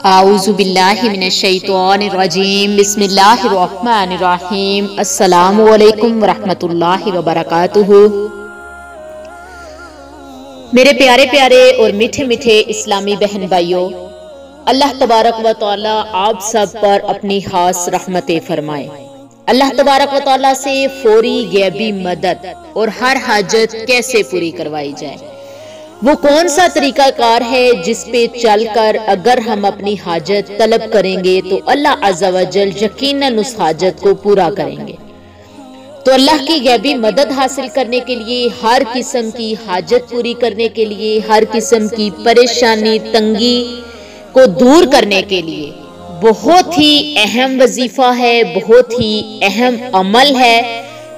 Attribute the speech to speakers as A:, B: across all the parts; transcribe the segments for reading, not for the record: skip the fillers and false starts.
A: اعوذ باللہ من الشیطان الرجیم بسم اللہ الرحمن الرحیم السلام علیکم ورحمۃ اللہ وبرکاتہ۔ میرے پیارے پیارے اور میٹھے میٹھے اسلامی بہن بھائیوں، اللہ تبارک و تعالی آپ سب پر اپنی خاص رحمتیں فرمائے۔ اللہ تبارک و تعالی سے فوری غیبی مدد اور ہر حاجت کیسے پوری کروائی جائے، وہ کون سا طریقہ کار ہے جس پہ چل کر اگر ہم اپنی حاجت طلب کریں گے تو اللہ عز و جل یقیناً اس حاجت کو پورا کریں گے۔ تو اللہ کی غیبی مدد حاصل کرنے کے لیے، ہر قسم کی حاجت پوری کرنے کے لیے، ہر قسم کی پریشانی تنگی کو دور کرنے کے لیے بہت ہی اہم وظیفہ ہے، بہت ہی اہم عمل ہے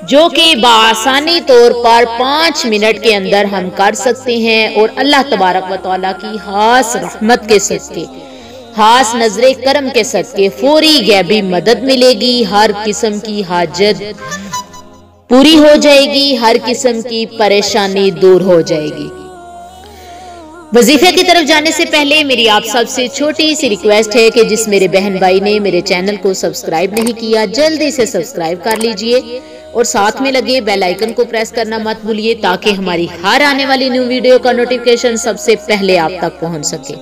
A: جو کہ بآسانی طور پر 5 منٹ کے اندر ہم کر سکتے ہیں، اور اللہ تبارک و تعالیٰ کی خاص رحمت کے صدقے، خاص نظر کرم کے صدقے فوری غیبی مدد ملے گی، ہر قسم کی حاجت پوری ہو جائے گی، ہر قسم کی پریشانی دور ہو جائے گی۔ وظیفے کی طرف جانے سے پہلے میری آپ سب سے چھوٹی سی ریکویسٹ ہے کہ جس میرے بہن بھائی نے میرے چینل کو سبسکرائب نہیں کیا، جلدی سے سبسکرائب کر لیجئے اور ساتھ میں لگے بیل آئیکن کو پریس کرنا مت بھولیے تاکہ ہماری ہر آنے والی نیو ویڈیو کا نوٹیفیکیشن سب سے پہلے آپ تک پہنچ سکے۔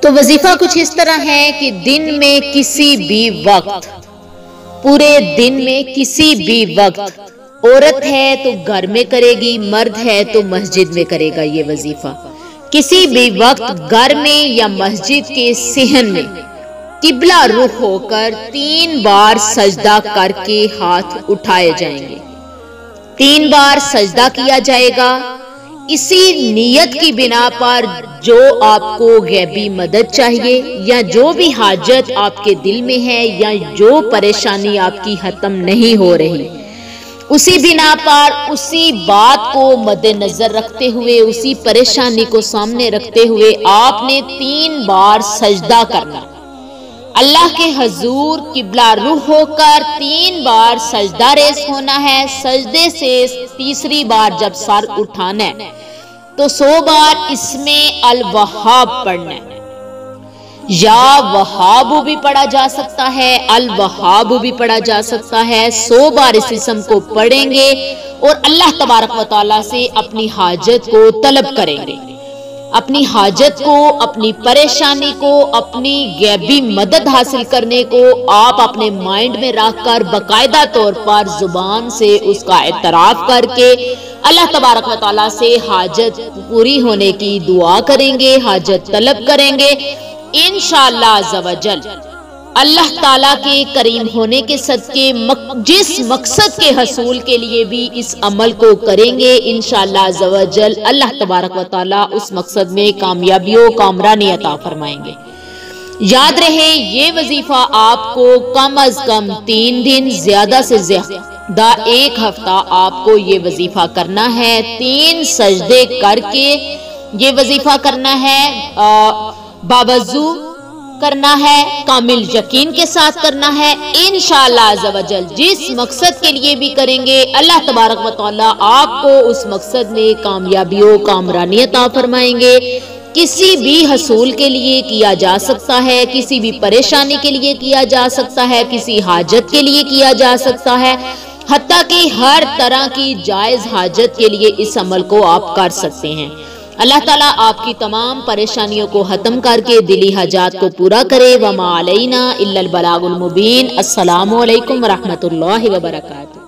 A: تو وظیفہ کچھ اس طرح ہے کہ دن میں کسی بھی وقت، پورے دن میں کسی بھی وقت، عورت ہے تو گھر میں کرے گی، مرد ہے تو مسجد میں کرے گا یہ وظیفہ، کسی بھی وقت گھر میں یا مسجد کے صحن میں قبلہ رخ ہو کر 3 بار سجدہ کر کے ہاتھ اٹھائے جائیں گے، 3 بار سجدہ کیا جائے گا۔ اسی نیت کی بنا پر جو آپ کو غیبی مدد چاہیے یا جو بھی حاجت آپ کے دل میں ہے یا جو پریشانی آپ کی ختم نہیں ہو رہی، اسی بنا پر اسی بات کو مد نظر رکھتے ہوئے، اسی پریشانی کو سامنے رکھتے ہوئے آپ نے 3 بار سجدہ کرنا، اللہ کے حضور قبلہ رخ ہو کر 3 بار سجدہ ریز ہونا ہے۔ سجدے سے تیسری بار جب سر اٹھانا ہے تو 100 بار اس میں الوہاب پڑھنا ہے، یا وہاب بھی پڑھا جا سکتا ہے، الوہاب بھی پڑھا جا سکتا ہے۔ 100 بار اس اسم کو پڑھیں گے اور اللہ تبارک و تعالیٰ سے اپنی حاجت کو طلب کریں گے، اپنی حاجت کو، اپنی پریشانی کو، اپنی غیبی مدد حاصل کرنے کو آپ اپنے مائنڈ میں رکھ کر باقاعدہ طور پر زبان سے اس کا اعتراف کر کے اللہ تبارک و تعالیٰ سے حاجت پوری ہونے کی دعا کریں گے، حاجت طلب کریں گے۔ انشاءاللہ عز و جل اللہ تعالیٰ کے کریم ہونے کے صدقے جس مقصد کے حصول کے لیے بھی اس عمل کو کریں گے، انشاءاللہ عز و جل اللہ تبارک و تعالیٰ اس مقصد میں کامیابی و کامرانی عطا فرمائیں گے۔ یاد رہے یہ وظیفہ آپ کو کم از کم 3 دن، زیادہ سے زیادہ 1 ہفتہ آپ کو یہ وظیفہ کرنا ہے، 3 سجدے کر کے یہ وظیفہ کرنا ہے، باوضو کرنا ہے، کامل یقین کے ساتھ کرنا ہے۔ انشاءاللہ عز و جل جس مقصد کے لیے بھی کریں گے اللہ تبارک و تعالیٰ آپ کو اس مقصد میں کامیابی و کامرانی عطا فرمائیں گے۔ کسی بھی حصول کے لیے کیا جا سکتا ہے، کسی بھی پریشانی کے لیے کیا جا سکتا ہے، کسی حاجت کے لیے کیا جا سکتا ہے، حتیٰ کہ ہر طرح کی جائز حاجت کے لیے اس عمل کو آپ کر سکتے ہیں۔ اللہ تعالیٰ آپ کی تمام پریشانیوں کو ختم کر کے دلی حاجات کو پورا کرے۔ وما علینا الا البلاغ المبین۔ السلام علیکم ورحمۃ اللہ وبرکاتہ۔